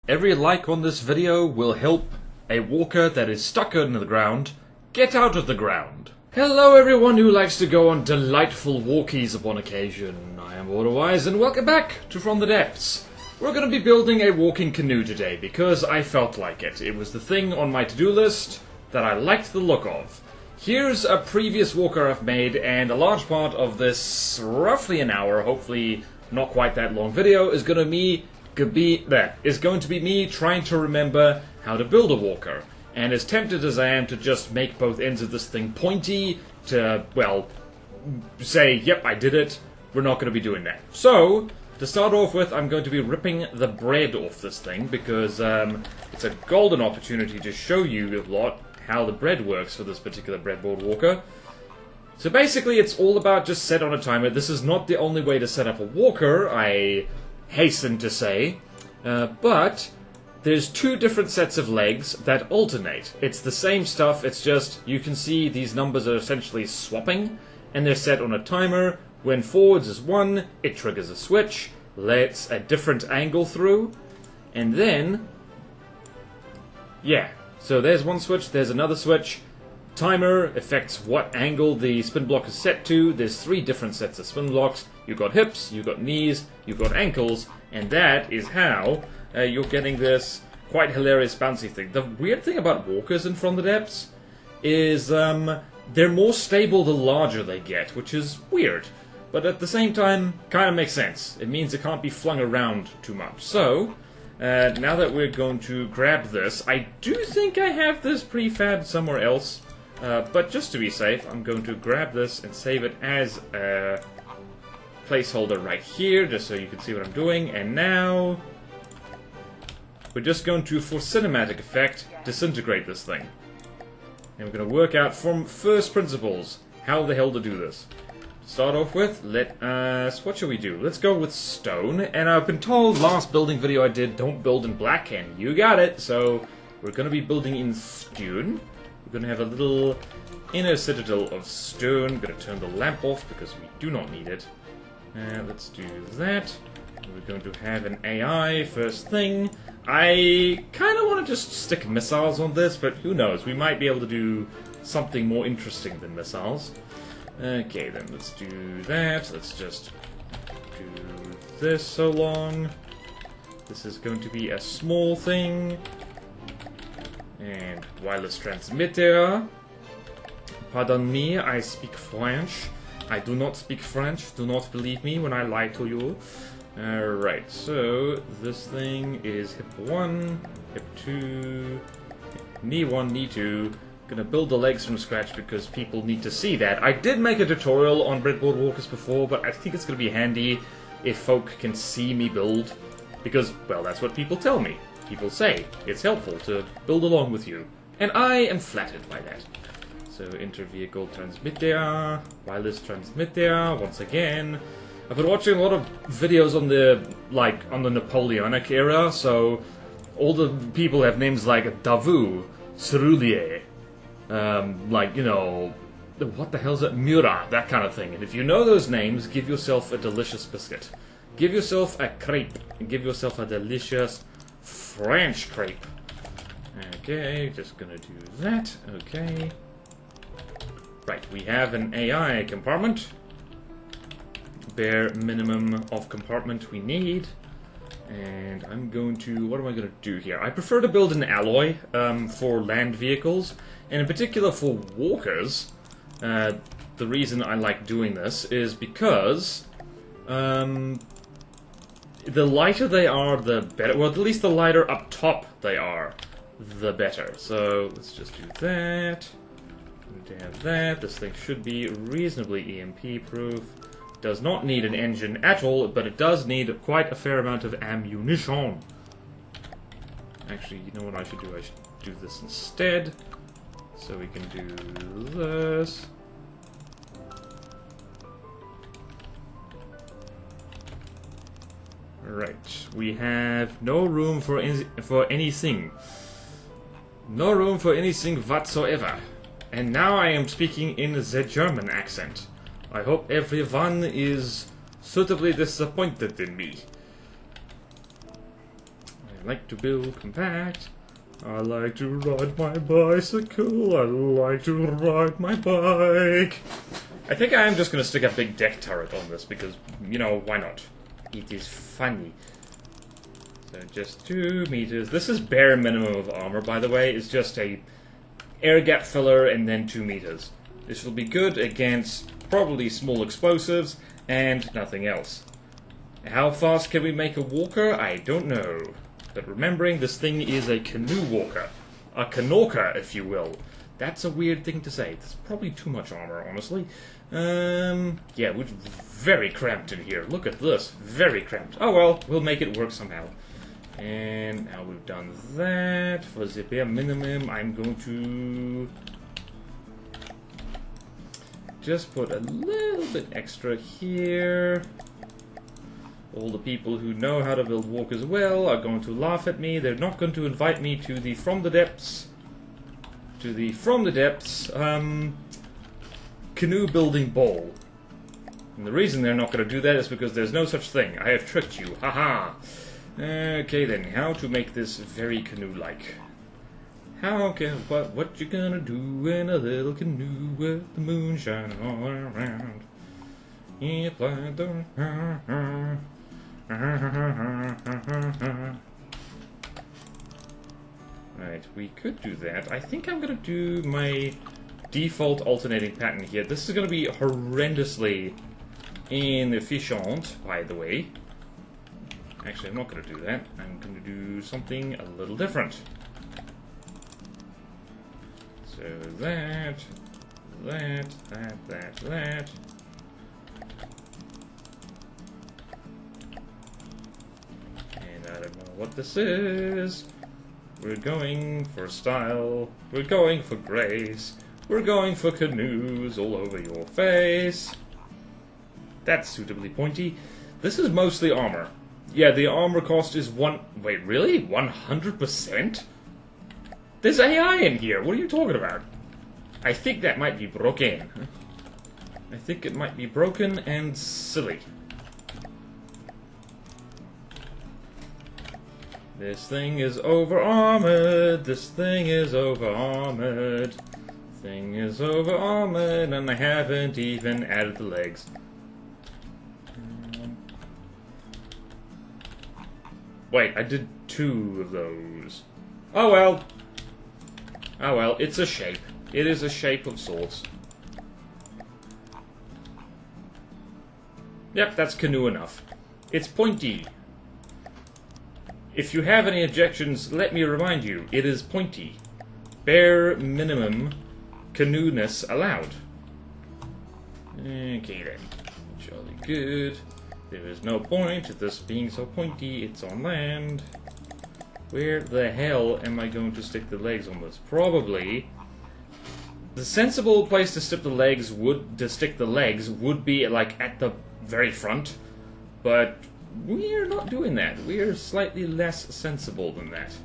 Every like on this video will help a walker that is stuck in the ground get out of the ground. Hello everyone who likes to go on delightful walkies upon occasion. I am BorderWise and welcome back to From the Depths. We're going to be building a walking canoe today because I felt like it. It was the thing on my to-do list that I liked the look of. Here's a previous walker I've made, and a large part of this roughly an hour, hopefully not quite that long video, is going to be me trying to remember how to build a walker. And as tempted as I am to just make both ends of this thing pointy, to, well, say, yep, I did it, we're not going to be doing that. So, to start off with, I'm going to be ripping the bread off this thing, because it's a golden opportunity to show you a lot how the bread works for this particular breadboard walker. So basically, it's all about just set on a timer. This is not the only way to set up a walker, I hasten to say, but there's two different sets of legs that alternate. It's the same stuff, it's just, you can see these numbers are essentially swapping, and they're set on a timer. When forwards is 1, it triggers a switch, lets a different angle through, and then, yeah, so there's one switch, there's another switch. Timer affects what angle the spin block is set to. There's 3 different sets of spin blocks. You've got hips, you've got knees, you've got ankles, and that is how you're getting this quite hilarious bouncy thing. The weird thing about walkers in From the Depths is they're more stable the larger they get, which is weird. But at the same time, kind of makes sense. It means it can't be flung around too much. So, now that we're going to grab this, I do think I have this prefab somewhere else. But just to be safe, I'm going to grab this and save it as a placeholder right here, just so you can see what I'm doing. And now, we're just going to, for cinematic effect, disintegrate this thing. And we're going to work out from first principles how the hell to do this. To start off with, what shall we do? Let's go with stone. And I've been told last building video I did, don't build in black, and you got it. So, we're going to be building in stone. We're going to have a little inner citadel of stone. I'm going to turn the lamp off because we do not need it. Let's do that. We're going to have an AI first thing. I kind of want to just stick missiles on this, but who knows? We might be able to do something more interesting than missiles. Okay, then let's do that. Let's just do this so long. This is going to be a small thing. And wireless transmitter. Pardon me, I speak French. I do not speak French. Do not believe me when I lie to you. Alright, so this thing is hip 1, hip 2, knee 1, knee 2. Gonna build the legs from scratch because people need to see that. I did make a tutorial on breadboard walkers before, but I think it's gonna be handy if folk can see me build. Because, well, that's what people tell me. People say it's helpful to build along with you, and I am flattered by that. So inter-vehicle transmitter, wireless transmitter, once again. I've been watching a lot of videos on the Napoleonic era, so all the people have names like Davout, Cerulean, like, you know, what the hell is it? Murat, that kind of thing. And if you know those names, give yourself a delicious biscuit. Give yourself a crepe, and give yourself a delicious French crepe. Okay, just gonna do that. Okay. Right, we have an AI compartment. Bare minimum of compartment we need. And I'm going to... what am I going to do here? I prefer to build an alloy for land vehicles. And in particular for walkers. The reason I like doing this is because... the lighter they are, the better. Well, at least the lighter up top they are, the better. So, let's just do that. To have that. This thing should be reasonably EMP-proof. Does not need an engine at all, but it does need quite a fair amount of ammunition. Actually, you know what I should do? I should do this instead. So we can do this. Right, we have no room for anything. No room for anything whatsoever. And now I am speaking in the German accent. I hope everyone is suitably disappointed in me. I like to build compact. I like to ride my bicycle. I like to ride my bike. I think I am just going to stick a big deck turret on this because, you know, why not? It is funny. So just 2 meters. This is bare minimum of armor, by the way. It's just a air gap filler and then 2 meters. This will be good against probably small explosives and nothing else. How fast can we make a walker? I don't know. But remembering this thing is a canoe walker. A canorca, if you will. That's a weird thing to say. That's probably too much armor, honestly. Yeah, we're very cramped in here. Look at this. Very cramped. Oh well, we'll make it work somehow. And now we've done that. For the bare minimum, I'm going to just put a little bit extra here. All the people who know how to build walkers well are going to laugh at me. They're not going to invite me to the From the Depths canoe building ball. And the reason they're not going to do that is because there's no such thing. I have tricked you. Haha. Okay then, how to make this very canoe-like. What you gonna do in a little canoe with the moon shining all around? If I don't... Right, we could do that. I think I'm gonna do my default alternating pattern here. This is gonna be horrendously inefficient, by the way. Actually, I'm not gonna do that. I'm gonna do something a little different. So that. And I don't know what this is. We're going for style. We're going for grace. We're going for canoes all over your face. That's suitably pointy. This is mostly armor. Yeah, the armor cost is Wait, really? 100%? There's AI in here. What are you talking about? I think that might be broken. I think it might be broken and silly. This thing is over-armored. This thing is over-armored. Thing is over-armored, and I haven't even added the legs. Wait, I did 2 of those. Oh well. Oh well, it's a shape. It is a shape of sorts. Yep, that's canoe enough. It's pointy. If you have any objections, let me remind you, it is pointy. Bare minimum canoe-ness allowed. Okay then. Jolly good. There is no point to this being so pointy. It's on land. Where the hell am I going to stick the legs on this? Probably the sensible place to stick the legs would be like at the very front, but we're not doing that. We're slightly less sensible than that.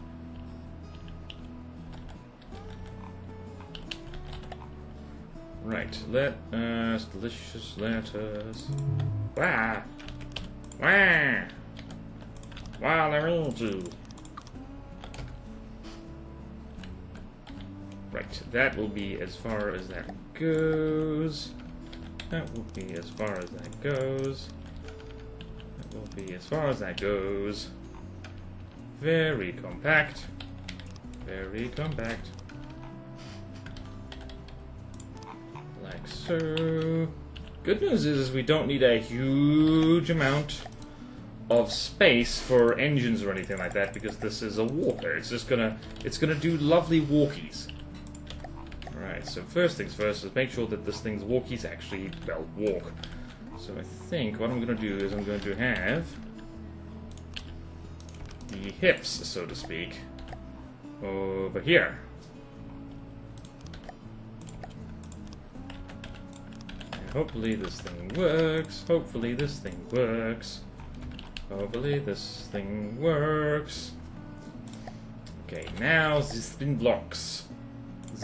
Right, delicious lettuce. Wah! Wah! Waluigi! Right, that will be as far as that goes. That will be as far as that goes. That will be as far as that goes. Very compact. Very compact. Like so. Good news is we don't need a huge amount of space for engines or anything like that because this is a walker. It's gonna do lovely walkies. Alright, so first things first is make sure that this thing's walkies actually, well, walk. So I think what I'm gonna do is I'm going to have the hips, so to speak, over here. And hopefully this thing works. Hopefully this thing works. Hopefully this thing works. Okay, now the spin blocks.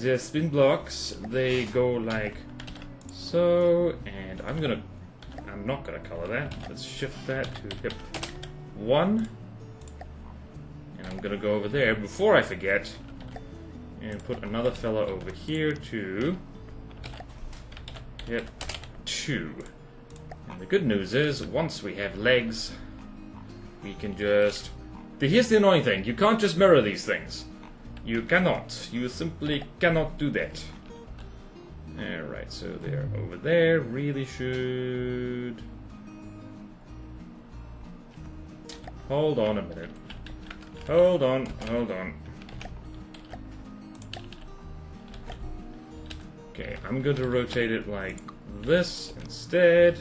The spin blocks, they go like so, and I'm not gonna color that. Let's shift that to hip 1. And I'm I'm gonna go over there before I forget and put another fella over here to get 2. And the good news is, once we have legs, we can just... Here's the annoying thing, you can't just mirror these things. You cannot. You simply cannot do that. Alright, so they're over there. Really should... Hold on a minute. Hold on, hold on. Okay, I'm going to rotate it like this instead.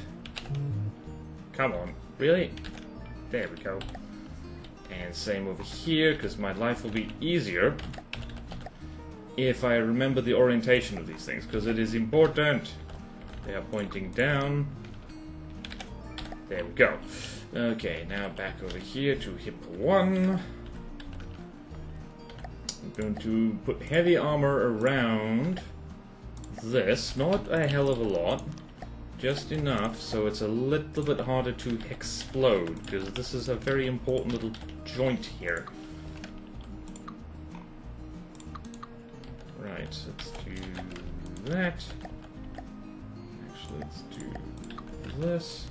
Come on, really? There we go. And same over here, because my life will be easier if I remember the orientation of these things, because it is important. They are pointing down. There we go. Okay, now back over here to hip 1. I'm going to put heavy armor around this. Not a hell of a lot. Just enough so it's a little bit harder to explode, because this is a very important little joint here. Right, let's do that. Actually, let's do this.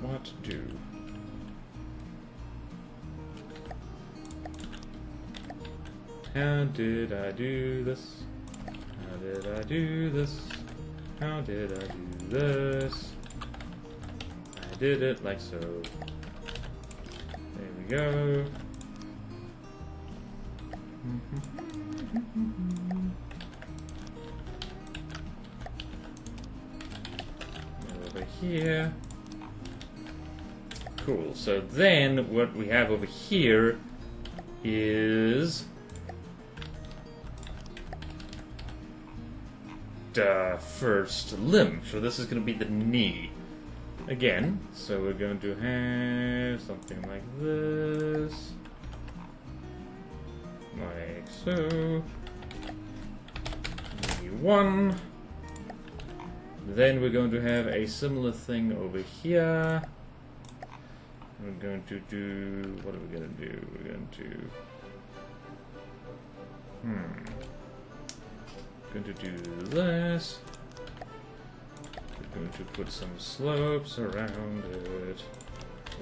What to do? How did I do this? How did I do this? How did I do this? I did it like so. There we go. Over here. Cool. So then what we have over here is the first limb. So this is going to be the knee. Again, so we're going to have something like this. Like so. Knee 1. Then we're going to have a similar thing over here. We're going to do... What are we going to do? We're going to... Going to do this. We're going to put some slopes around it.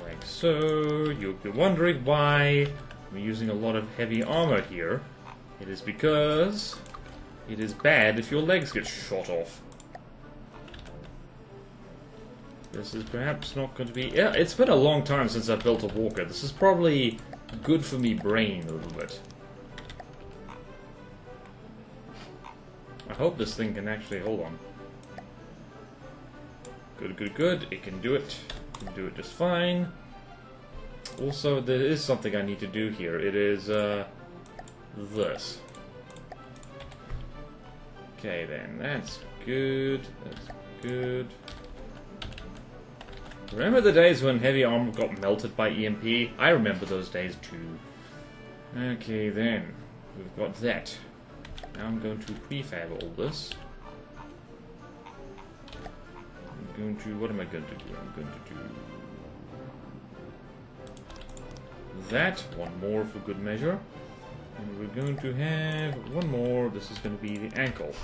Like so. You'll be wondering why I'm using a lot of heavy armor here. It is because it is bad if your legs get shot off. This is perhaps not going to be... Yeah, it's been a long time since I've built a walker. This is probably good for me brain a little bit. I hope this thing can actually... Hold on. Good, good, good. It can do it. It can do it just fine. Also, there is something I need to do here. It is, this. Okay, then. That's good. That's good. Remember the days when heavy armor got melted by EMP? I remember those days too. Okay, then. We've got that. Now I'm going to prefab all this. I'm going to... What am I going to do? I'm going to do... that. One more for good measure. And we're going to have one more. This is going to be the ankle.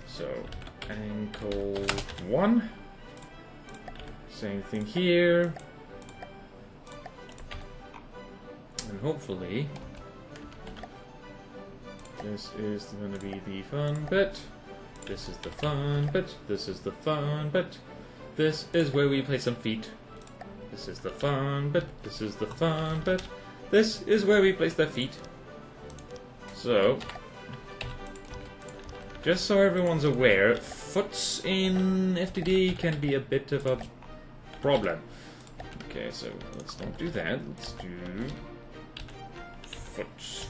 So, ankle 1. Same thing here. And hopefully this is going to be the fun bit. This is the fun bit. This is the fun bit. This is where we place some feet. This is the fun bit. This is the fun bit. This is where we place their feet. So, just so everyone's aware, foots in FTD can be a bit of a problem. Okay, so let's not do that. Let's do foots.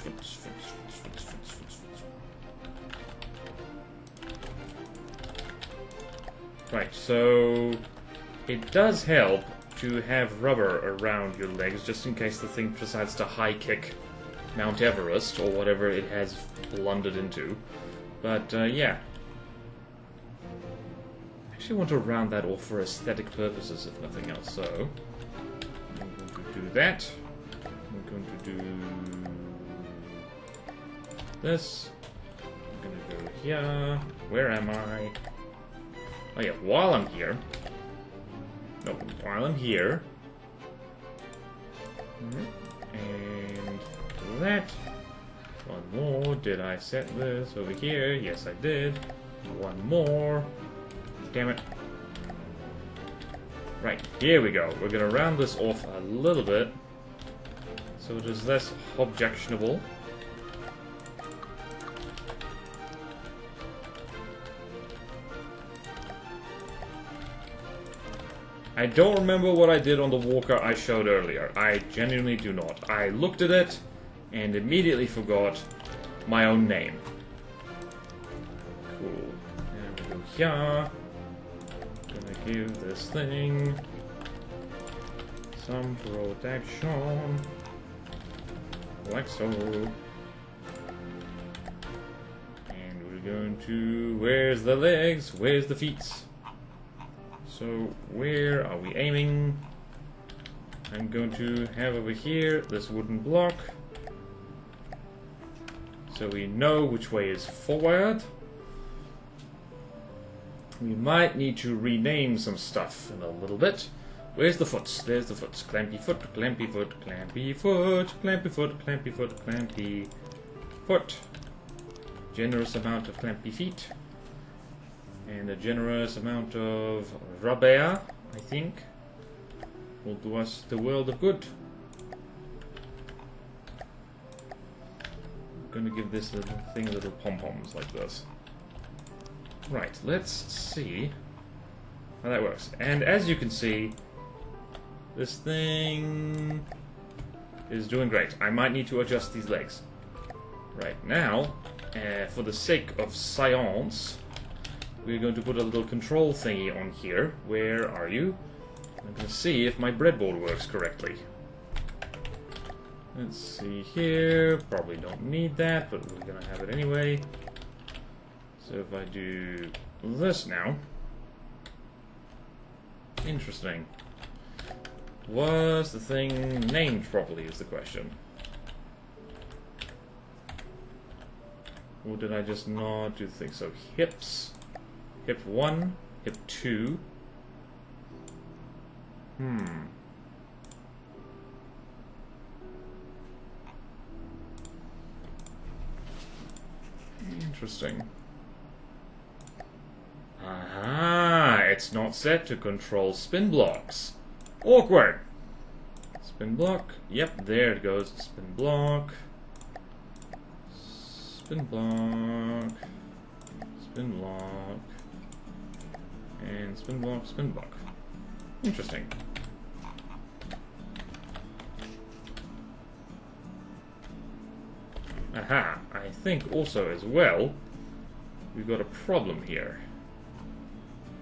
Right, so it does help to have rubber around your legs just in case the thing decides to high kick Mount Everest or whatever it has blundered into. But yeah. actually want to round that off for aesthetic purposes, if nothing else. So I'm going to do that. I'm going to do this. I'm going to go here. Where am I? Oh yeah, while I'm here. No, while I'm here. And that. One more. Did I set this over here? Yes, I did. One more. Damn it. Right, here we go. We're going to round this off a little bit so it is less objectionable. I don't remember what I did on the walker I showed earlier. I genuinely do not. I looked at it and immediately forgot my own name. Cool. And we go here. Gonna give this thing some protection. Like so. And we're going to... Where's the legs? Where's the feet? So, where are we aiming? I'm going to have over here this wooden block. So we know which way is forward. We might need to rename some stuff in a little bit. Where's the foot? There's the foot. Clampy foot, clampy foot, clampy foot, clampy foot, clampy foot, clampy foot. Generous amount of clampy feet. And a generous amount of rubber, I think, will do us the world of good. I'm gonna give this little thing little pom-poms like this. Right, let's see how that works. And as you can see, this thing is doing great. I might need to adjust these legs. Right, now, for the sake of science, we're going to put a little control thingy on here. Where are you? I'm going to see if my breadboard works correctly. Let's see here. Probably don't need that, but we're going to have it anyway. So if I do this now. Interesting. Was the thing named properly is the question. Or did I just not do the thing? So hips. Hip 1, hip 2. Interesting. Aha! It's not set to control spin blocks. Awkward! Spin block. Yep, there it goes. Spin block. Spin block. Spin block. And spin block, spin block. Interesting. Aha, I think also as well, we've got a problem here.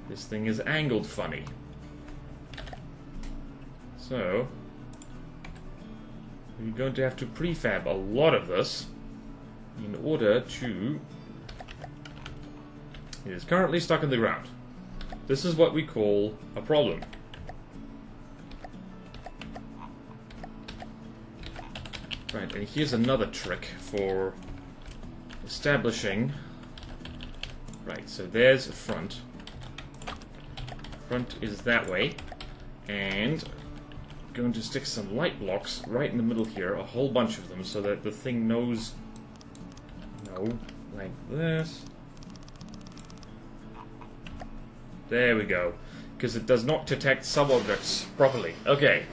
This thing is angled funny. So, we're going to have to prefab a lot of this in order to... It is currently stuck in the ground. This is what we call a problem. Right, and here's another trick for establishing... Right, so there's a front. Front is that way. And I'm going to stick some light blocks right in the middle here, a whole bunch of them, so that the thing knows... No, like this. There we go. Because it does not detect sub-objects properly. Okay.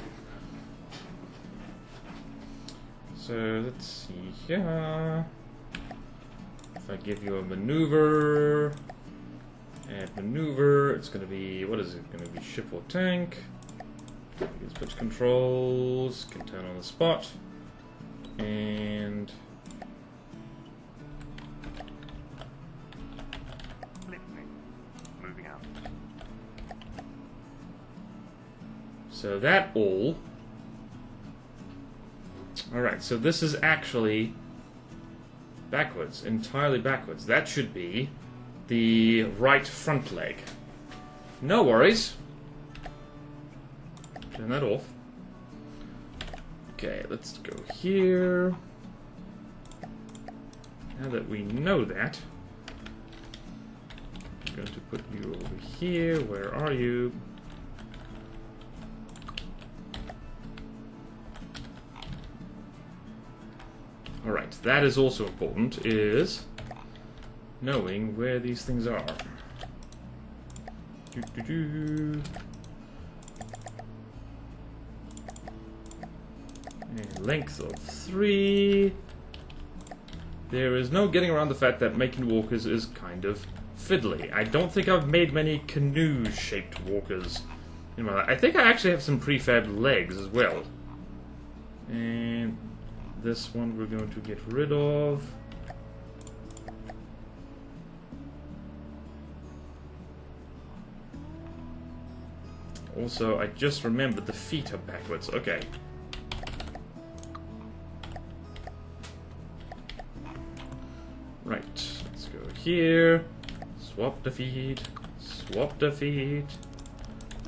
So, let's see here. If I give you a maneuver... Add maneuver, it's going to be... What is it going to be? Ship or tank. Switch controls. Can turn on the spot. And... So that all... Alright, so this is actually backwards, entirely backwards. That should be the right front leg. No worries. Turn that off. Okay, let's go here. Now that we know that, I'm going to put you over here. Where are you? Alright, that is also important, is knowing where these things are. A length of 3. There is no getting around the fact that making walkers is kind of fiddly. I don't think I've made many canoe-shaped walkers in my life. I think I actually have some prefab legs as well. And this one we're going to get rid of. Also, I just remembered the feet are backwards. Okay. Right, let's go here. Swap the feet. Swap the feet.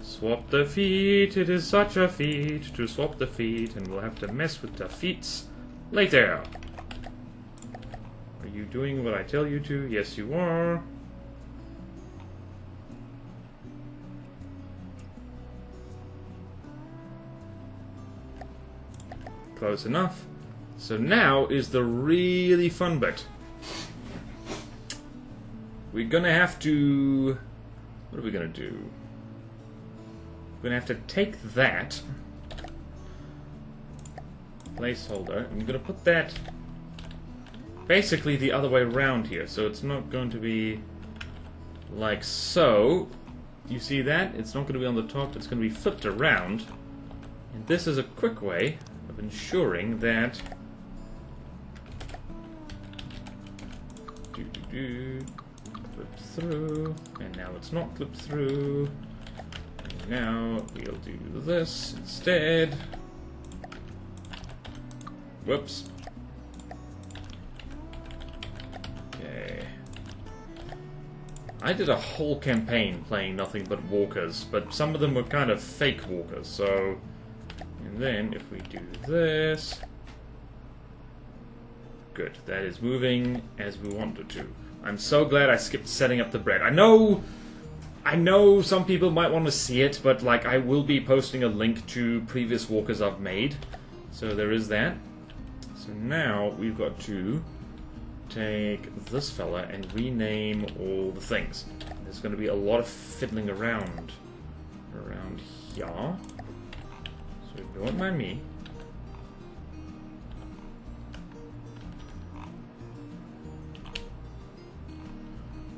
Swap the feet. It is such a feat to swap the feet, and we'll have to mess with the feet later. Are you doing what I tell you to? Yes, you are. Close enough. So now is the really fun bit. We're gonna have to... What are we gonna do? We're gonna have to take that placeholder, and I'm gonna put that basically the other way around here, so it's not going to be like so. You see that? It's not going to be on the top, it's going to be flipped around. And this is a quick way of ensuring that flip through, and now it's not clipped through. And now we'll do this instead. Whoops. Okay. I did a whole campaign playing nothing but walkers, but some of them were kind of fake walkers, so... And then, if we do this... Good, that is moving as we want it to. I'm so glad I skipped setting up the bread. I know some people might want to see it, but like I will be posting a link to previous walkers I've made. So there is that. So now we've got to take this fella and rename all the things. There's going to be a lot of fiddling around here. So don't mind me.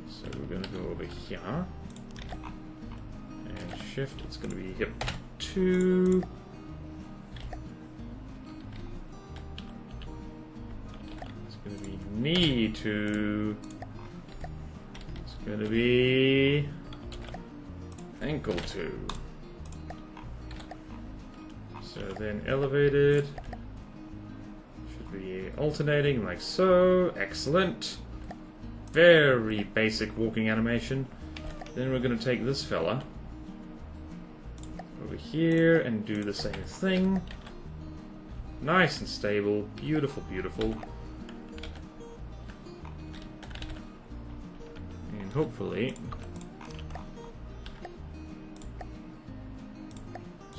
So we're going to go over here. And shift, it's going to be hip 2. It's going to be knee 2. It's going to be ankle 2. So then elevated should be alternating like so. Excellent. Very basic walking animation. Then we're going to take this fella over here and do the same thing. Nice and stable. Beautiful, beautiful. And hopefully...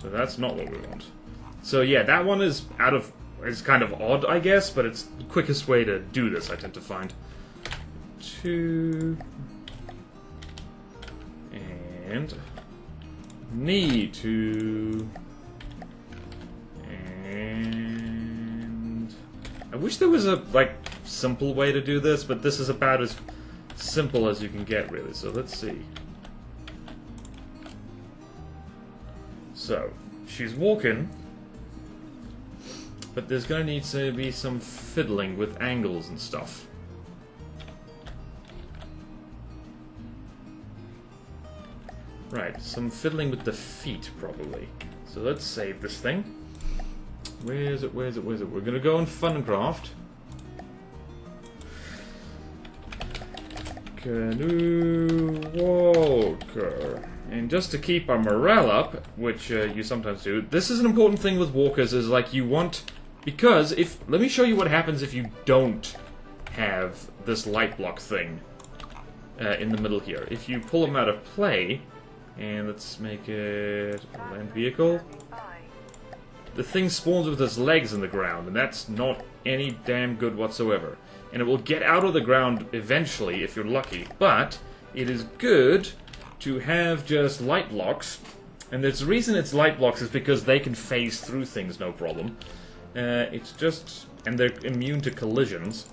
So that's not what we want. So yeah, that one is kind of odd, I guess, but it's the quickest way to do this, I tend to find. 2 and knee 2 and I wish there was a simple way to do this, but this is about as simple as you can get, really. So let's see. So she's walking, but there's going to need to be some fiddling with angles and stuff. Right, some fiddling with the feet, probably. So let's save this thing. Where is it, where is it, where is it? We're going to go in Funcraft. Canoe Walker. And just to keep our morale up, which you sometimes do, this is an important thing with walkers, is like you want... Because if... Let me show you what happens if you don't have this light block thing in the middle here. If you pull them out of play, and let's make it a land vehicle, the thing spawns with its legs in the ground, and that's not any damn good whatsoever. And it will get out of the ground eventually if you're lucky, but it is good to have just light blocks, and the reason it's light blocks is because they can phase through things no problem. It's just... and they're immune to collisions.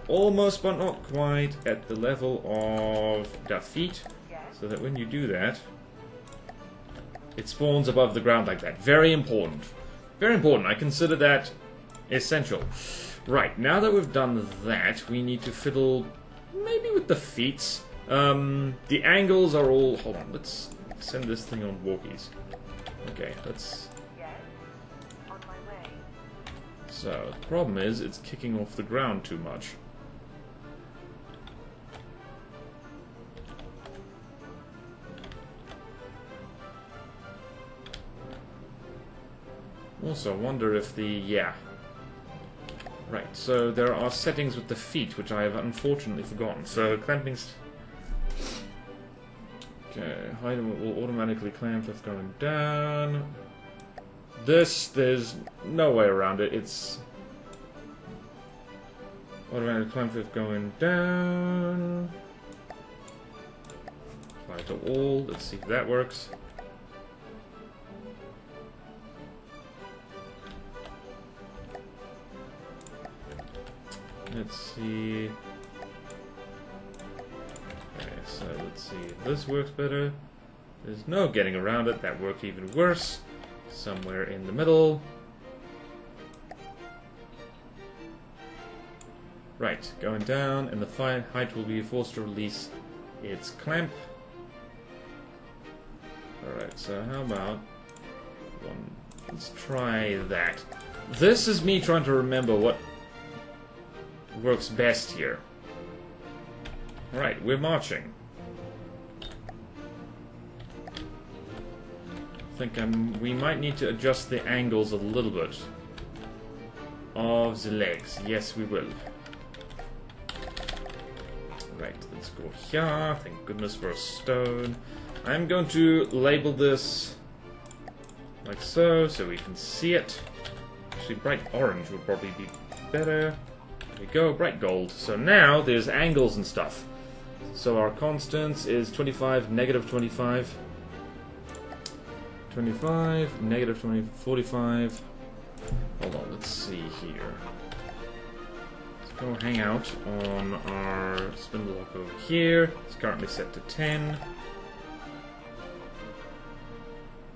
Almost, but not quite, at the level of defeat, so that when you do that, it spawns above the ground like that. Very important. Very important. I consider that essential. Right, now that we've done that, we need to fiddle maybe with the feats. The angles are all... Hold on, let's send this thing on walkies. Okay, let's... On my way. So, the problem is, it's kicking off the ground too much. Also, I wonder if the... yeah. Right, so there are settings with the feet, which I have unfortunately forgotten. So, clamping's... Okay, height will automatically clamp if going down. This, there's no way around it. It's... automatic clamp if going down. Apply to all. Let's see if that works. Let's see. Okay, so let's see if this works better. There's no getting around it. That worked even worse. Somewhere in the middle. Right, going down, and the height will be forced to release its clamp. Alright, so how about one? Let's try that. This is me trying to remember what works best here. Right, we're marching. I think we might need to adjust the angles a little bit of the legs. Yes, we will. Right, let's go here. Thank goodness for a stone. I'm going to label this like so we can see it. Actually, bright orange would probably be better. There we go, bright gold. So now there's angles and stuff. So our constants is 25, negative 25. 25, negative 20, 45. Hold on, let's see here. Let's go hang out on our spin block over here. It's currently set to 10.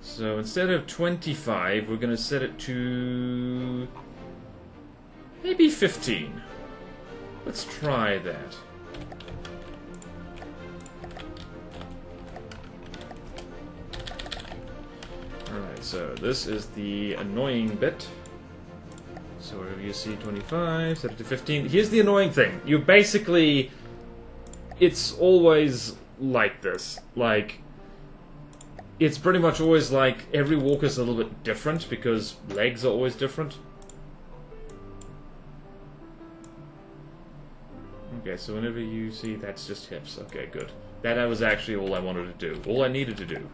So instead of 25, we're going to set it to maybe 15. Let's try that. Alright, so this is the annoying bit. So wherever you see 25, set it to 15. Here's the annoying thing. You basically... it's always like this. Like... it's pretty much always like every walker's a little bit different because legs are always different. Okay, so whenever you see that's just hips. Okay, good. That was actually all I wanted to do. All I needed to do.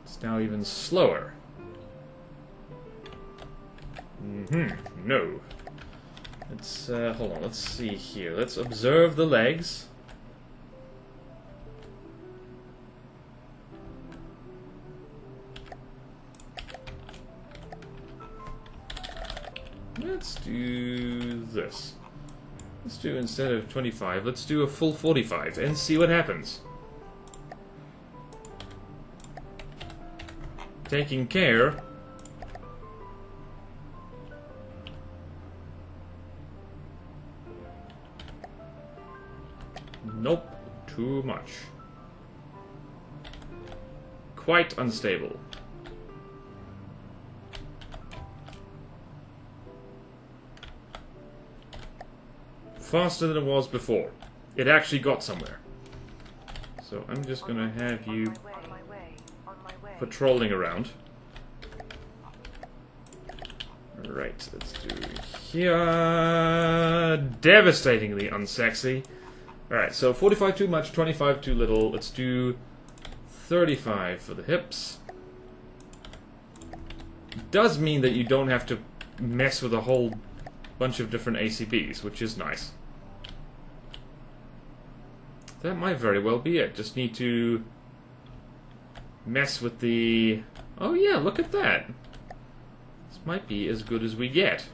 It's now even slower. No. Let's, hold on, let's see here. Let's observe the legs. Let's do this. Let's do, instead of 25, let's do a full 45 and see what happens. Taking care. Nope, too much. Quite unstable. faster than it was before. It actually got somewhere. So I'm just gonna have you patrolling around. Right, let's do here. Devastatingly unsexy. Alright, so 45 too much, 25 too little. Let's do 35 for the hips. It does mean that you don't have to mess with a whole bunch of different ACBs, which is nice. That might very well be it. Just need to mess with the... Oh yeah, look at that. This might be as good as we get.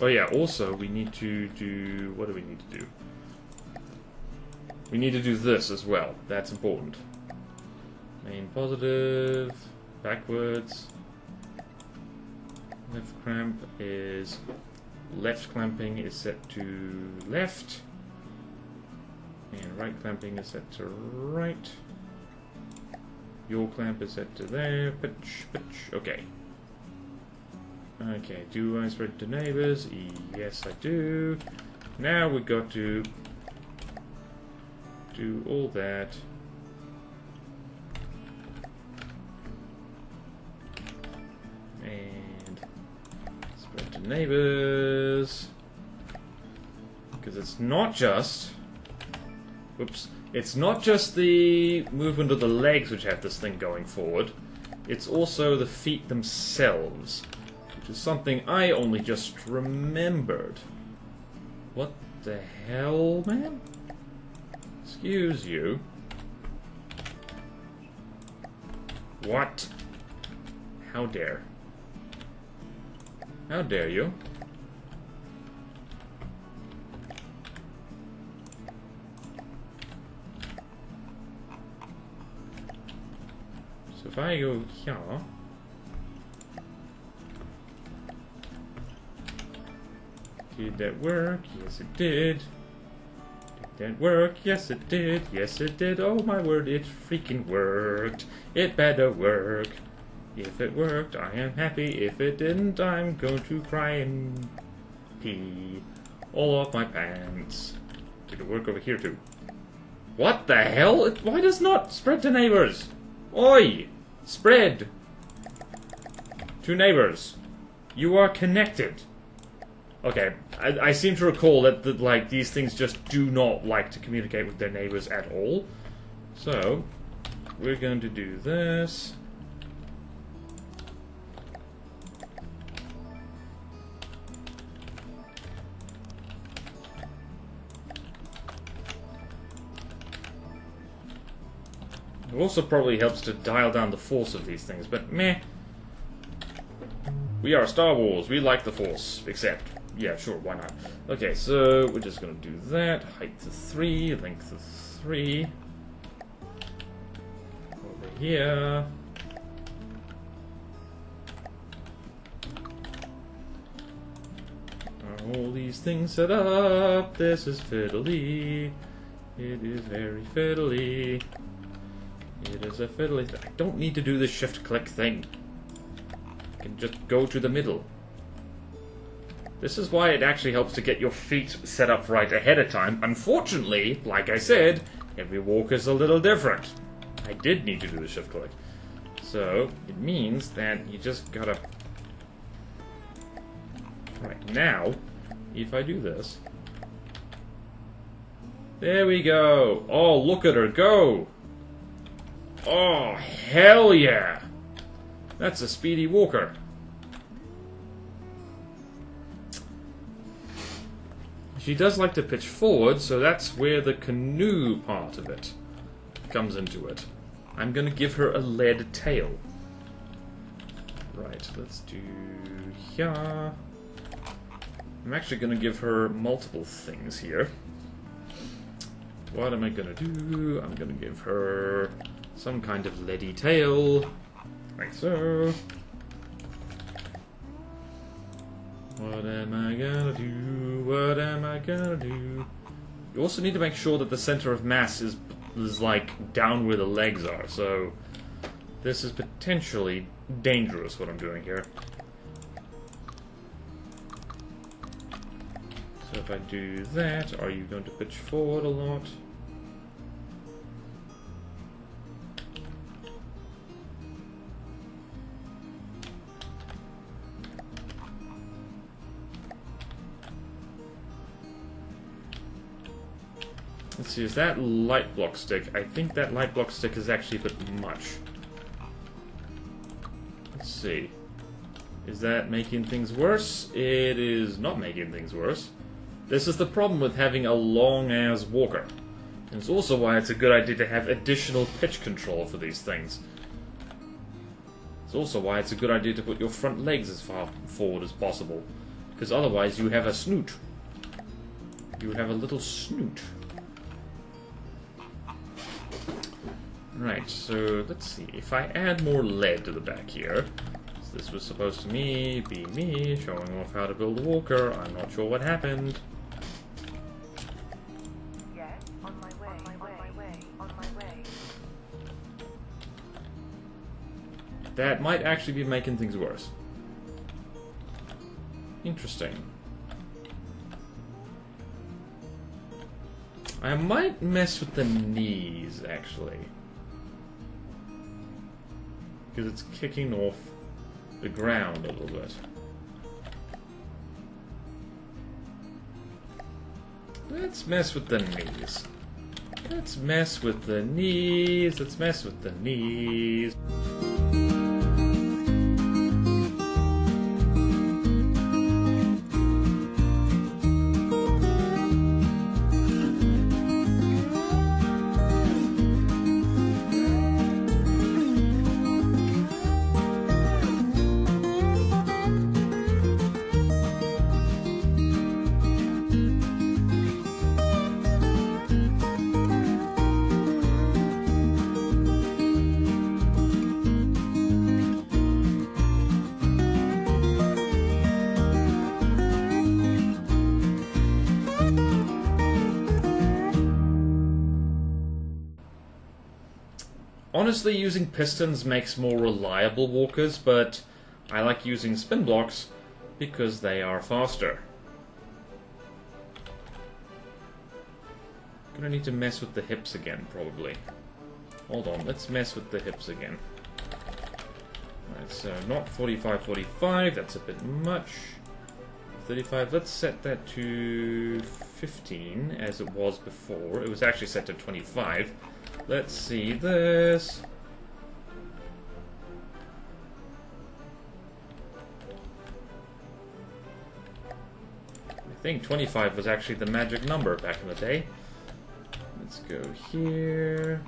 Oh yeah, also we need to do... What do we need to do? We need to do this as well. That's important. Main positive, backwards. Left clamp is... Left clamping is set to left. And right clamping is set to right. Your clamp is set to there. Pitch, pitch. Okay. Okay, do I spread to neighbors? Yes, I do. Now we've got to do all that. And spread to neighbors. Because it's not just... Whoops. It's not just the movement of the legs which have this thing going forward. It's also the feet themselves. Which is something I only just remembered. What the hell, man? Excuse you. What? How dare? How dare you? So if I go here... Did that work? Yes, it did. Did that work? Yes, it did. Yes, it did. Oh, my word, it freaking worked. It better work. If it worked, I am happy. If it didn't, I'm going to cry and pee all off my pants. Did it work over here, too? What the hell? Why does not spread to neighbors? Oi! Spread! To neighbors. You are connected. Okay, I seem to recall that like these things just do not like to communicate with their neighbors at all. So we're going to do this. It also probably helps to dial down the force of these things, but meh. We are Star Wars, we like the force, except... Yeah, sure, why not? Okay, so we're just gonna do that. Height of 3, length of 3. Over here. Are all these things set up? This is fiddly. It is very fiddly. It is a fiddly... I don't need to do the shift-click thing. I can just go to the middle. This is why it actually helps to get your feet set up right ahead of time. Unfortunately, like I said, every walk is a little different. I did need to do the shift click. So, it means that you just gotta... Right, now, if I do this... There we go! Oh, look at her go! Oh, hell yeah! That's a speedy walker. She does like to pitch forward, so that's where the canoe part of it comes into it. I'm going to give her a lead tail. Right, let's do here. I'm actually going to give her multiple things here. What am I going to do? I'm going to give her some kind of leady tail, like so. What am I gonna do? What am I gonna do? You also need to make sure that the center of mass is like down where the legs are, so this is potentially dangerous what I'm doing here. So if I do that, are you going to pitch forward a lot? Let's see, is that light block stick? I think that light block stick is actually a bit much. Let's see. Is that making things worse? It is not making things worse. This is the problem with having a long-ass walker. And it's also why it's a good idea to have additional pitch control for these things. It's also why it's a good idea to put your front legs as far forward as possible. Because otherwise you have a snoot. You have a little snoot. Right, so let's see. If I add more lead to the back here, so this was supposed to be me showing off how to build a walker. I'm not sure what happened. Yes, on my way. That might actually be making things worse. Interesting. I might mess with the knees, actually. Because it's kicking off the ground a little bit. Let's mess with the knees. Let's mess with the knees. Let's mess with the knees. Honestly, using pistons makes more reliable walkers, but I like using spin blocks because they are faster. Gonna need to mess with the hips again, probably. Hold on, let's mess with the hips again. Right, so not 45-45, that's a bit much. 35, let's set that to 15, as it was before. It was actually set to 25. Let's see this. I think 25 was actually the magic number back in the day. Let's go here.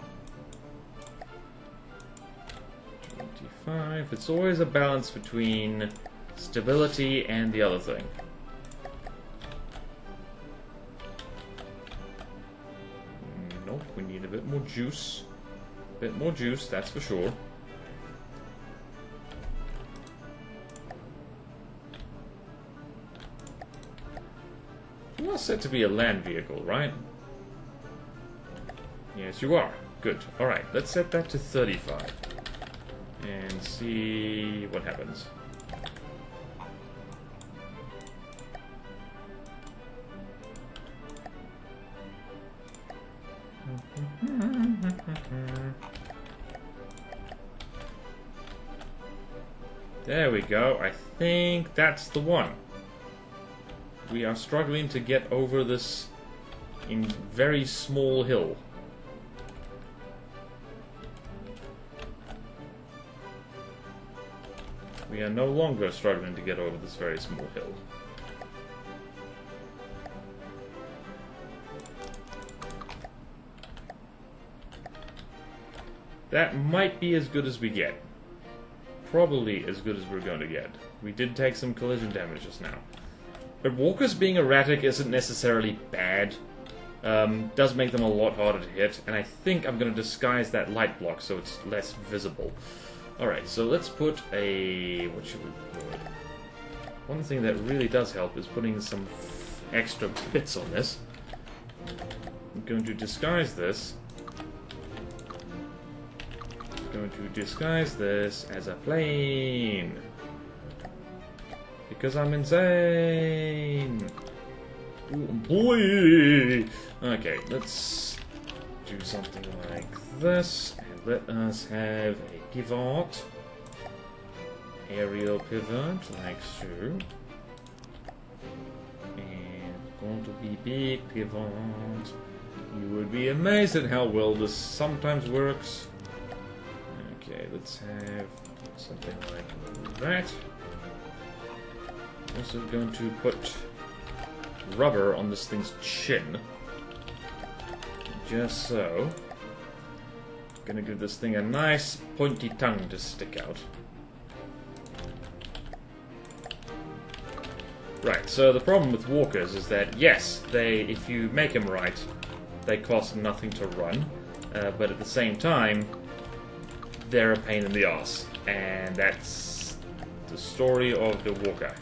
25. It's always a balance between stability and the other thing. Nope, we need a bit more juice. A bit more juice, that's for sure. You are set to be a land vehicle, right? Yes, you are. Good. Alright, let's set that to 35. And see what happens. There we go. I think that's the one. We are struggling to get over this in very small hill. We are no longer struggling to get over this very small hill. That might be as good as we get. Probably as good as we're going to get. We did take some collision damage just now. But walkers being erratic isn't necessarily bad. Does make them a lot harder to hit, and I think I'm going to disguise that light block so it's less visible. Alright, so let's put a... what should we put? one thing that really does help is putting some extra bits on this. I'm going to disguise this. Going to disguise this as a plane. Because I'm insane. Ooh, boy. Okay, let's do something like this. And let us have a pivot. Aerial pivot, like so. And going to be big pivot. You would be amazed at how well this sometimes works. Okay, let's have something like that. Also going to put rubber on this thing's chin. Just so. Gonna give this thing a nice pointy tongue to stick out. Right, so the problem with walkers is that, yes, if you make them right, they cost nothing to run, but at the same time, they're a pain in the ass, and that's the story of the walker.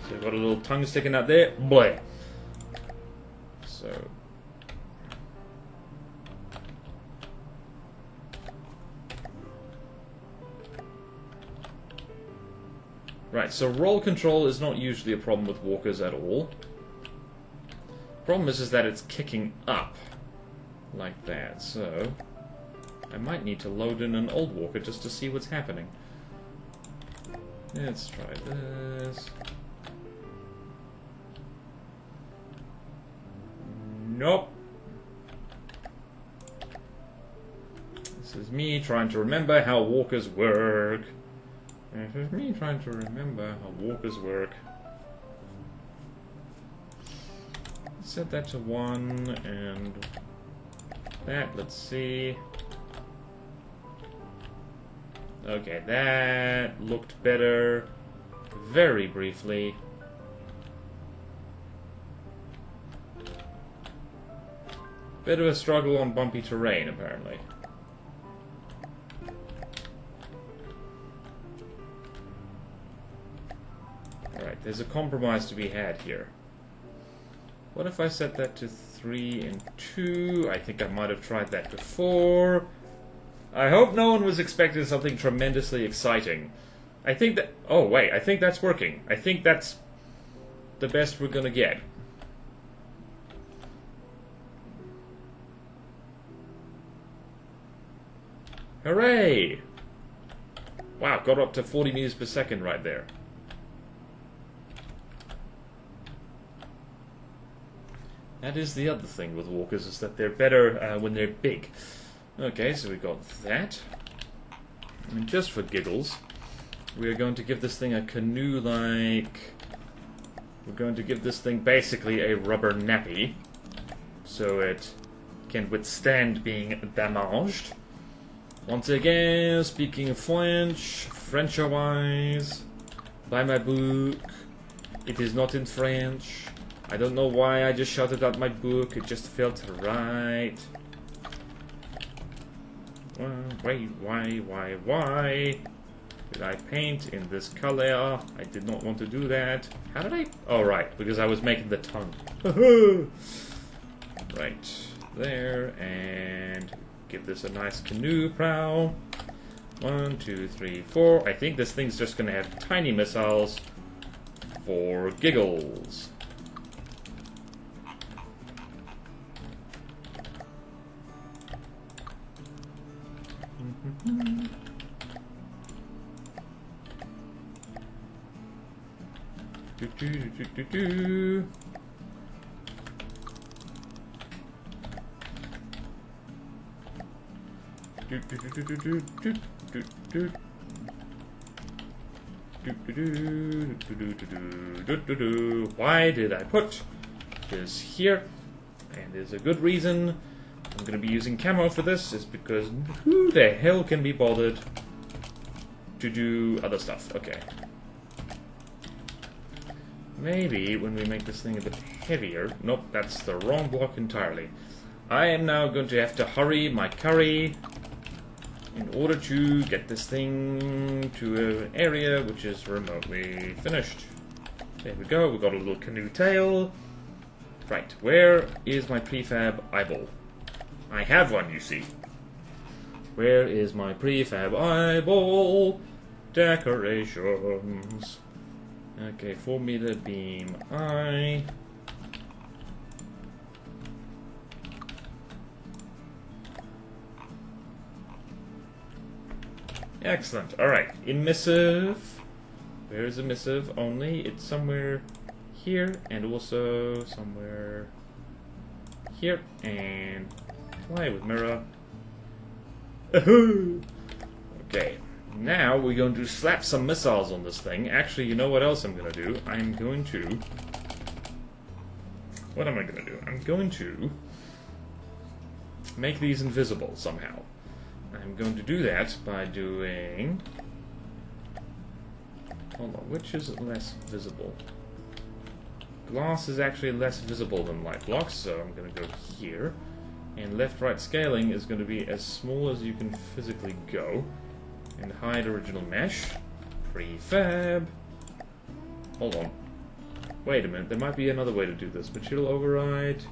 So you've got a little tongue sticking out there, bleh. So right, so roll control is not usually a problem with walkers at all. Problem is that it's kicking up like that, so I might need to load in an old walker just to see what's happening. Let's try this. Nope. This is me trying to remember how walkers work. This is me trying to remember how walkers work. Set that to 1 and that, let's see. Okay, that looked better very briefly. Bit of a struggle on bumpy terrain, apparently. Alright, there's a compromise to be had here. What if I set that to 3 and 2? I think I might have tried that before. I hope no one was expecting something tremendously exciting. I think that... Oh, wait. I think that's working. I think that's the best we're gonna get. Hooray! Wow, got up to 40 meters per second right there. That is the other thing with walkers, is that they're better when they're big. Okay, so we got that. And just for giggles, we are going to give this thing a canoe-like... We're going to give this thing basically a rubber nappy, so it can withstand being damaged. Once again, speaking French, BorderWise, buy my book. It is not in French. I don't know why I just shouted out my book, it just felt right. Why did I paint in this color? I did not want to do that. How did I? Oh, right, because I was making the tongue. Right, there, and give this a nice canoe prow. 1, 2, 3, 4. I think this thing's just gonna have tiny missiles for giggles. Why did I put this here? And there's a good reason. I'm going to be using camo for this, is because who the hell can be bothered to do other stuff? Okay. Maybe when we make this thing a bit heavier... Nope, that's the wrong block entirely. I am now going to have to hurry my curry in order to get this thing to an area which is remotely finished. There we go, we've got a little canoe tail. Right, where is my prefab eyeball? I have one, you see. Where is my prefab eyeball? Decorations. Okay, 4-meter beam eye. Excellent. Alright, in missive. Where is the missive only? It's somewhere here and also somewhere here. And play with mirror. Okay, now we're going to slap some missiles on this thing. Actually, you know what else I'm going to do? I'm going to... What am I going to do? I'm going to make these invisible somehow. I'm going to do that by doing... Hold on, which is less visible? Glass is actually less visible than light blocks, so I'm going to go here. And left-right scaling is going to be as small as you can physically go. And hide original mesh. Prefab. Hold on. Wait a minute, there might be another way to do this. Material override.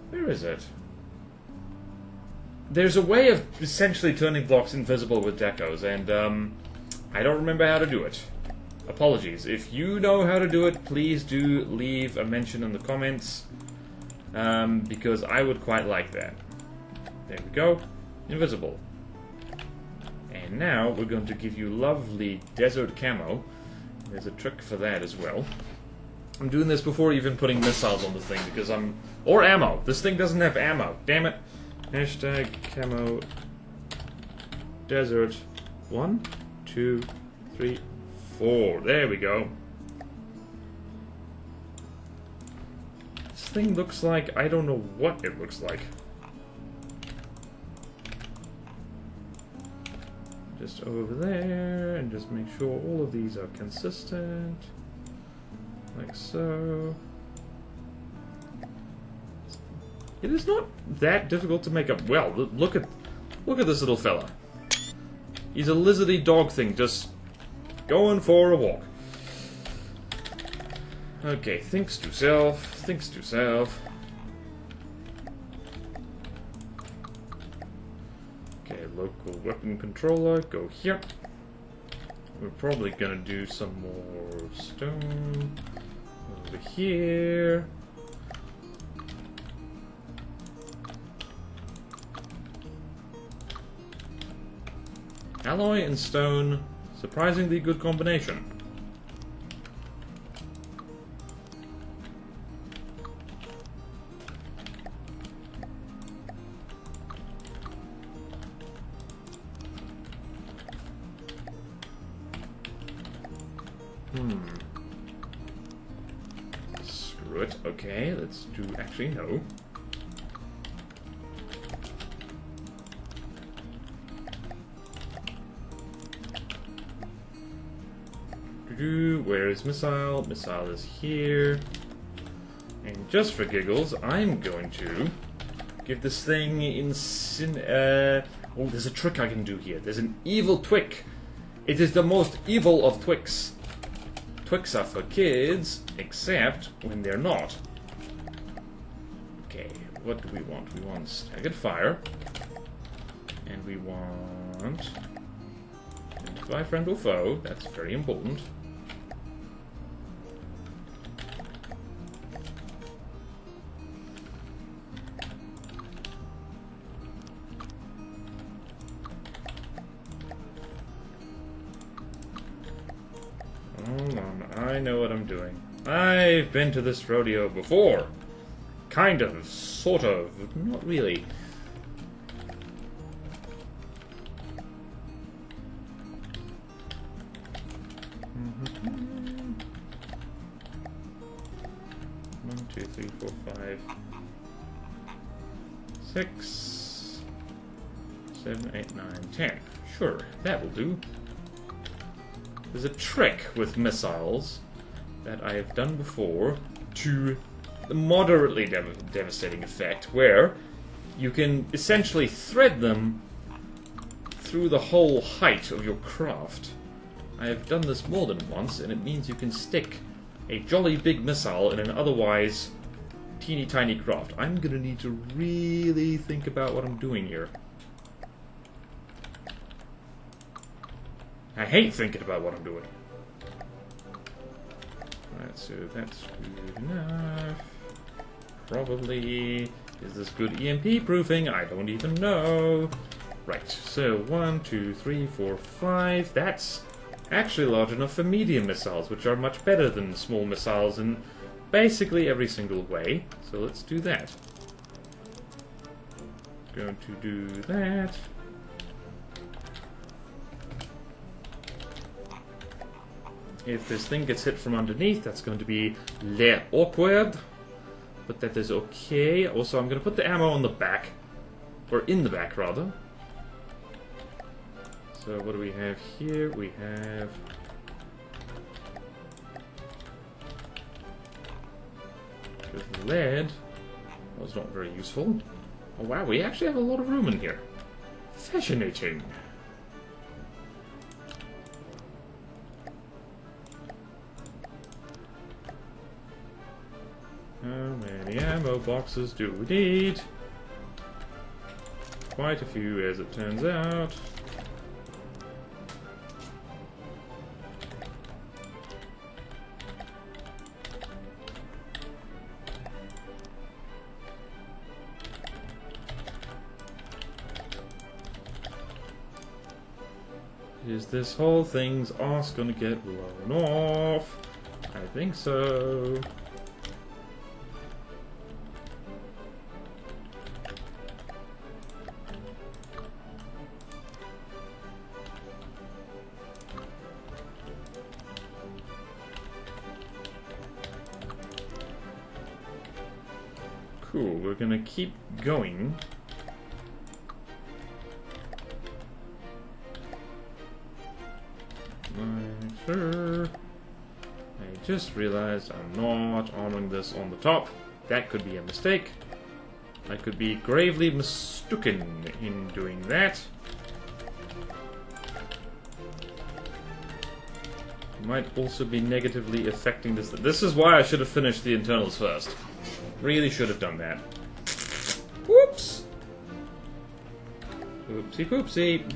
Where is it? There's a way of essentially turning blocks invisible with decos, and I don't remember how to do it. Apologies. If you know how to do it, please do leave a mention in the comments, because I would quite like that. There we go. Invisible. And now we're going to give you lovely desert camo. There's a trick for that as well. I'm doing this before even putting missiles on the thing, because or ammo. This thing doesn't have ammo. Damn it. Hashtag camo desert 1, 2, 3, 4. There we go. This thing looks like I don't know what it looks like. Just over there, and just make sure all of these are consistent. Like so. It is not that difficult to make up. Well, look at this little fella. He's a lizardy dog thing, just going for a walk. Okay, thinks to self, thinks to self. Okay, local weapon controller, go here. We're probably gonna do some more stone over here. Alloy and stone, surprisingly good combination. Screw it. Okay, let's do... Actually, no. Where is missile? Missile is here. And just for giggles, I'm going to give this thing oh, there's a trick I can do here. There's an evil twick. It is the most evil of twicks. Twicks are for kids, except when they're not. Okay, what do we want? We want staggered fire. And we want... identify friend or foe. That's very important. Hold on, I know what I'm doing. I've been to this rodeo before. Kind of, sort of, not really. One, two, three, four, 5, 6, 7, 8, 9, 10. Sure, that will do. There's a trick with missiles that I have done before to the moderately devastating effect, where you can essentially thread them through the whole height of your craft. I have done this more than once, and it means you can stick a jolly big missile in an otherwise teeny tiny craft. I'm gonna need to really think about what I'm doing here. I hate thinking about what I'm doing. Alright, so that's good enough. Probably... Is this good EMP proofing? I don't even know. Right, so 1, 2, 3, 4, 5. That's actually large enough for medium missiles, which are much better than small missiles in basically every single way. So let's do that. Going to do that. If this thing gets hit from underneath, that's going to be awkward. But that is okay. Also, I'm going to put the ammo on the back. Or in the back, rather. So what do we have here? We have... just lead. That was not very useful. Oh wow, we actually have a lot of room in here. Fascinating. How many ammo boxes do we need? Quite a few, as it turns out. Is this whole thing's arse gonna get blown off? I think so. Cool, we're gonna keep going. Sure. I just realized I'm not arming this on the top. That could be a mistake. I could be gravely mistaken in doing that. Might also be negatively affecting this. This is why I should have finished the internals first. Really should have done that. Whoops! Oopsie poopsie.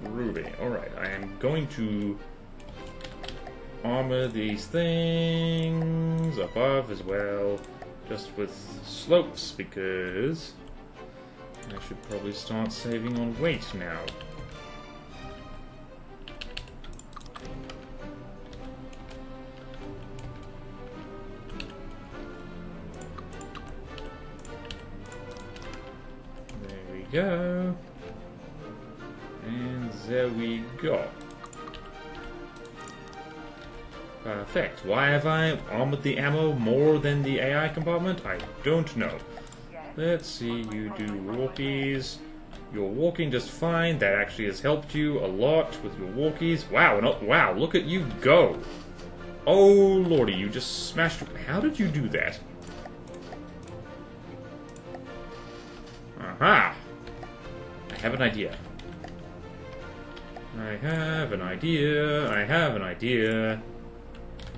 Groovy. Alright, I am going to armor these things above as well, just with slopes, because I should probably start saving on weight now. There we go. And there we go. Perfect. Why have I armored the ammo more than the AI compartment? I don't know. Let's see, you do walkies. You're walking just fine. That actually has helped you a lot with your walkies. Wow, wow, look at you go. Oh lordy, you just smashed... How did you do that? Aha! I have an idea. I have an idea. I have an idea.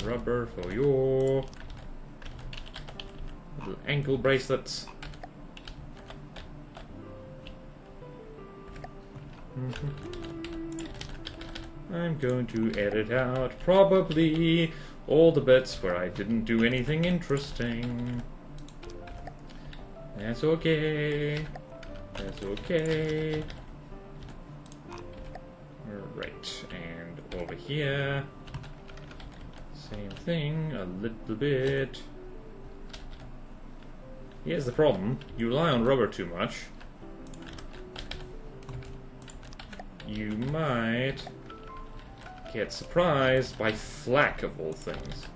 Rubber for your little ankle bracelets. I'm going to edit out probably all the bits where I didn't do anything interesting. That's okay. That's okay. Alright, and over here, same thing, a little bit. Here's the problem, you rely on rubber too much. You might get surprised by flak of all things.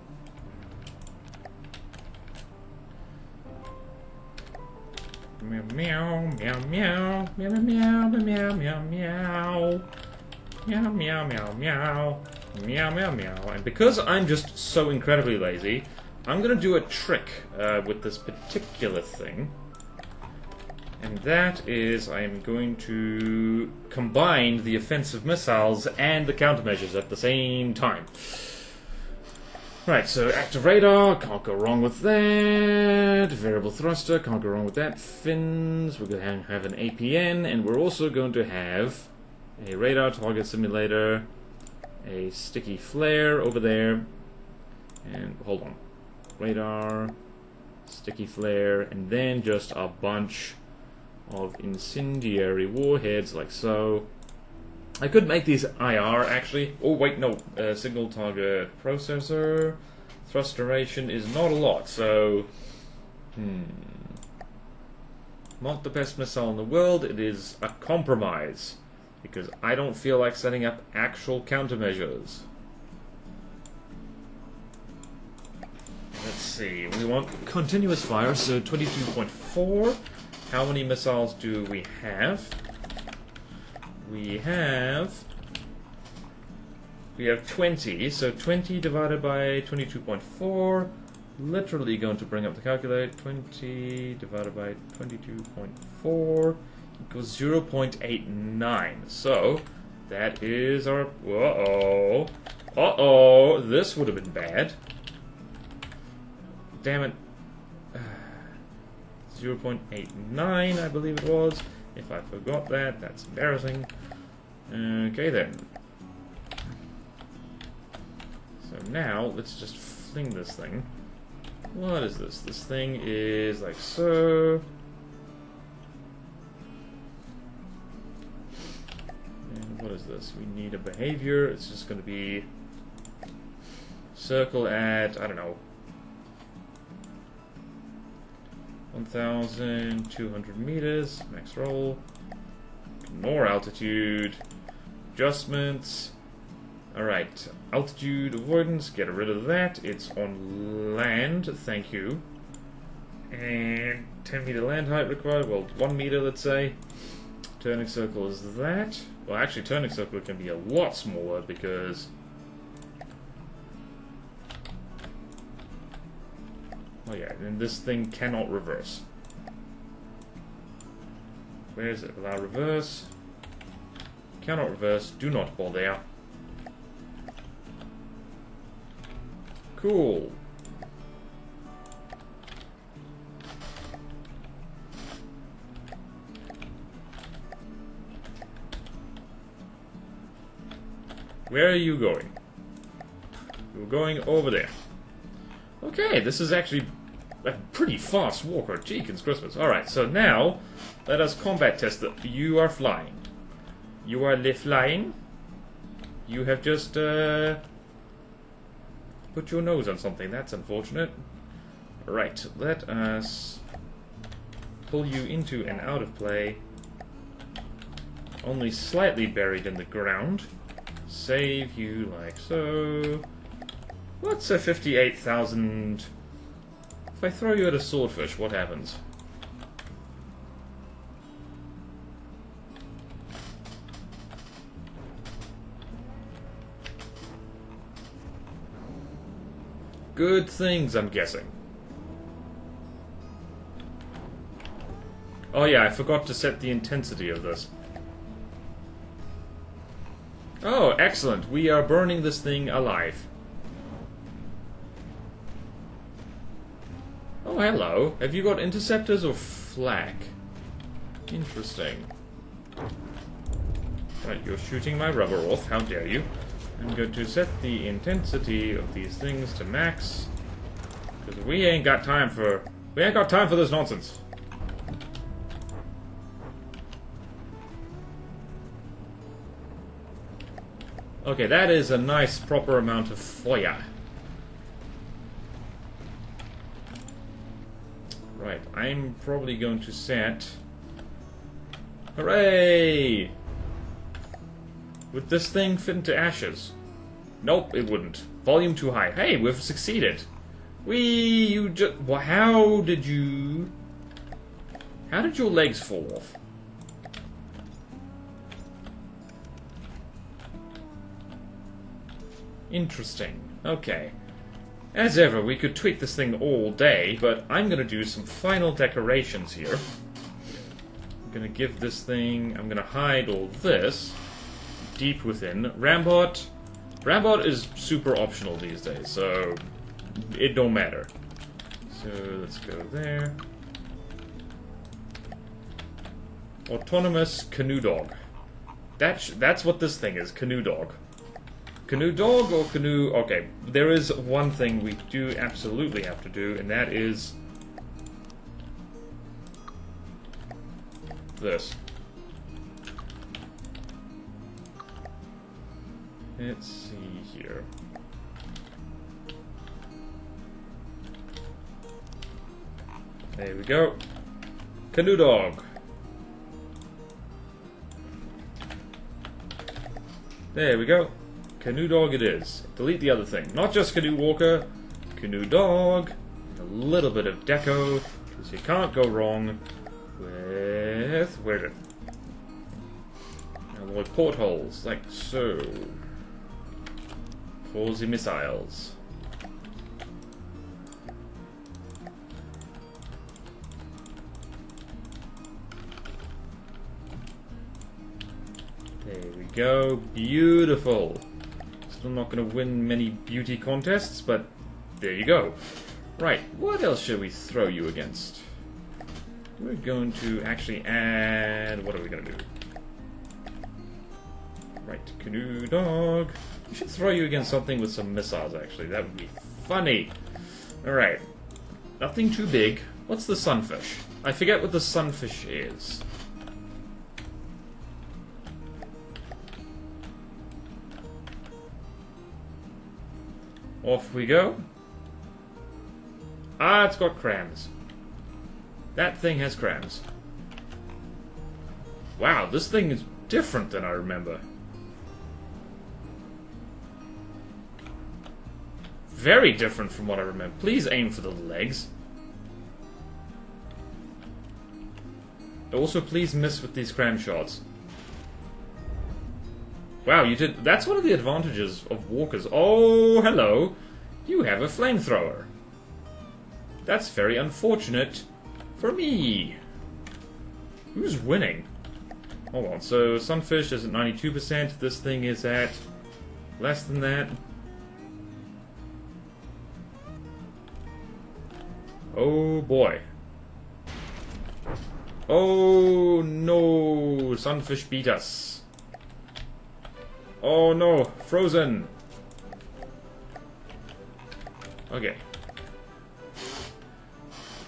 Meow meow meow meow meow meow meow meow meow. Meow, meow, meow, meow. Meow, meow, meow. And because I'm just so incredibly lazy, I'm going to do a trick with this particular thing. And that is, I am going to combine the offensive missiles and the countermeasures at the same time. Right, so active radar, can't go wrong with that. Variable thruster, can't go wrong with that. Fins, we're going to have an APN, and we're also going to have a radar target simulator, a sticky flare over there, and hold on. Radar, sticky flare, and then just a bunch of incendiary warheads like so. I could make these IR actually. Oh wait, no. Signal target processor. Thrust duration is not a lot, so not the best missile in the world. It is a compromise because I don't feel like setting up actual countermeasures. Let's see. We want continuous fire, so 22.4. How many missiles do we have? We have 20, so 20 divided by 22.4, literally going to bring up the calculator. 20 divided by 22.4 equals 0.89. So that is our, this would have been bad. Damn it. 0.89, I believe it was. If I forgot that, that's embarrassing. Okay then. So now, let's just fling this thing. What is this? This thing is like so. And what is this? We need a behavior. It's just going to be circle at, I don't know, 1,200 meters, max roll, ignore altitude, adjustments. Alright, altitude avoidance, get rid of that, it's on land, thank you. And 10 meter land height required, well 1 meter let's say. Turning circle is that. Well actually turning circle can be a lot smaller because oh yeah, and this thing cannot reverse. Where is it? Allow reverse. Cannot reverse. Do not bother. Cool. Where are you going? You're going over there. Okay, this is actually a pretty fast walker. Jeekins Christmas. Alright, so now let us combat test that. You are flying. You are flying. You have just put your nose on something. That's unfortunate. Right, let us pull you into and out of play. Only slightly buried in the ground. Save you like so. What's a 58,000? If I throw you at a swordfish, what happens? Good things, I'm guessing. Oh yeah, I forgot to set the intensity of this. Oh, excellent. We are burning this thing alive. Oh, hello. Have you got interceptors or flak? Interesting. Right, you're shooting my rubber off. How dare you? I'm going to set the intensity of these things to max. Because we ain't got time for this nonsense. Okay, that is a nice proper amount of fire. Right, I'm probably going to set... Hooray! Would this thing fit into ashes? Nope, it wouldn't. Volume too high. Hey, we've succeeded. You just... Well, how did your legs fall off? Interesting. Okay. As ever, we could tweak this thing all day, but I'm going to do some final decorations here. I'm going to give this thing... I'm going to hide all this deep within. Rambot is super optional these days, so it don't matter. So let's go there. Autonomous Canoe Dog. That's what this thing is, Canoe Dog. Canoe Dog or Canoe... Okay, there is one thing we do absolutely have to do, and that is... this. Let's see here. There we go. Canoe Dog. There we go. Canoe Dog it is. Delete the other thing. Not just Canoe Walker, Canoe Dog. A little bit of deco, because you can't go wrong with... where's it? Alloy portholes, like so. For the missiles. There we go. Beautiful. Still not going to win many beauty contests, but there you go. Right, what else should we throw you against? We're going to actually add... what are we going to do? Right, Canoe Dog. We should throw you against something with some missiles, actually. That would be funny. Alright. Nothing too big. What's the sunfish? I forget what the sunfish is. Off we go. Ah, it's got crams. That thing has crams. Wow, this thing is different than I remember. Very different from what I remember. Please aim for the legs. Also, please miss with these cram shots. Wow, you did... That's one of the advantages of walkers. Oh, hello. You have a flamethrower. That's very unfortunate for me. Who's winning? Hold on, so Sunfish is at 92%. This thing is at less than that. Oh boy. Oh no, Sunfish beat us. Oh no, Frozen. Okay.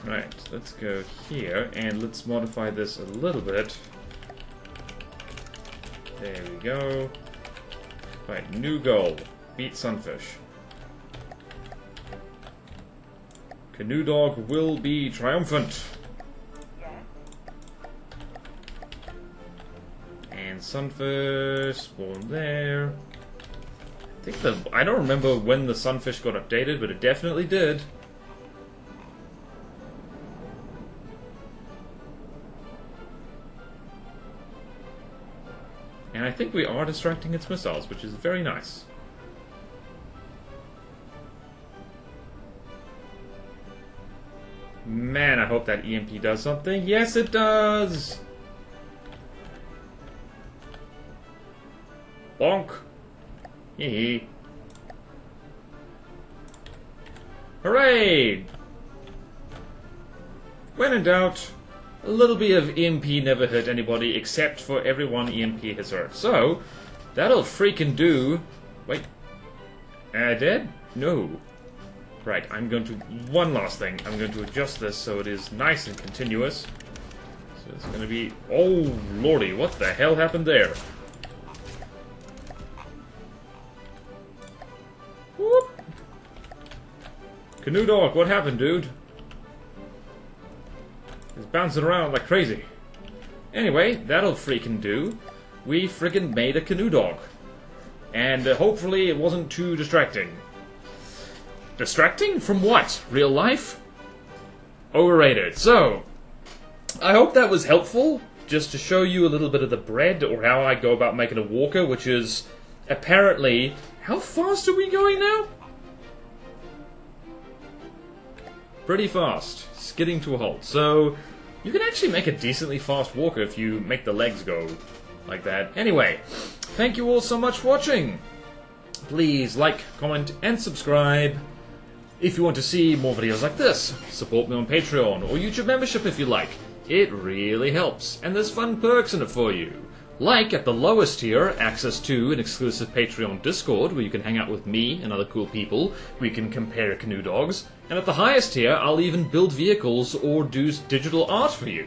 Right, let's go here and let's modify this a little bit. There we go. Right, new goal. Beat Sunfish. Canoe Dog will be triumphant. Yes. And Sunfish spawned there. I don't remember when the Sunfish got updated, but it definitely did. And I think we are distracting its missiles, which is very nice. Man, I hope that EMP does something. Yes, it does! Bonk! Hee. Hooray! When in doubt, a little bit of EMP never hurt anybody except for everyone EMP has hurt. So, that'll freaking do... Wait. Dead? No. Right, I'm going to... One last thing. I'm going to adjust this so it is nice and continuous. So it's going to be... Oh, lordy, what the hell happened there? Whoop! Canoe Dog, what happened, dude? It's bouncing around like crazy. Anyway, that'll freaking do. We freaking made a Canoe Dog. And hopefully it wasn't too distracting. Distracting? From what? Real life? Overrated. So, I hope that was helpful. Just to show you a little bit of the bread, or how I go about making a walker, which is apparently... How fast are we going now? pretty fast, skidding to a halt. So you can actually make a decently fast walker if you make the legs go like that. Anyway, thank you all so much for watching. Please like, comment, and subscribe. If you want to see more videos like this, support me on Patreon or YouTube membership if you like. It really helps, and there's fun perks in it for you. Like, at the lowest tier, access to an exclusive Patreon Discord where you can hang out with me and other cool people. We can compare canoe dogs. And at the highest tier, I'll even build vehicles or do digital art for you.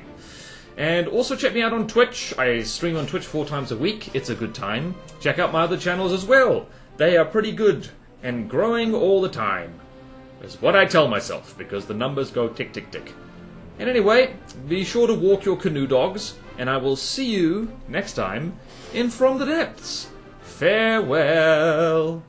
And also check me out on Twitch. I stream on Twitch 4 times a week. It's a good time. Check out my other channels as well. They are pretty good and growing all the time. Is what I tell myself, because the numbers go tick, tick, tick. And anyway, be sure to walk your canoe dogs, and I will see you next time in From the Depths. Farewell!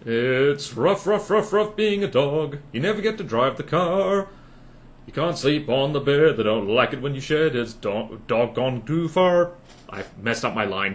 It's rough, rough, rough, rough being a dog. You never get to drive the car. You can't sleep on the bed. They don't like it when you shed. It's dog gone too far. I messed up my line.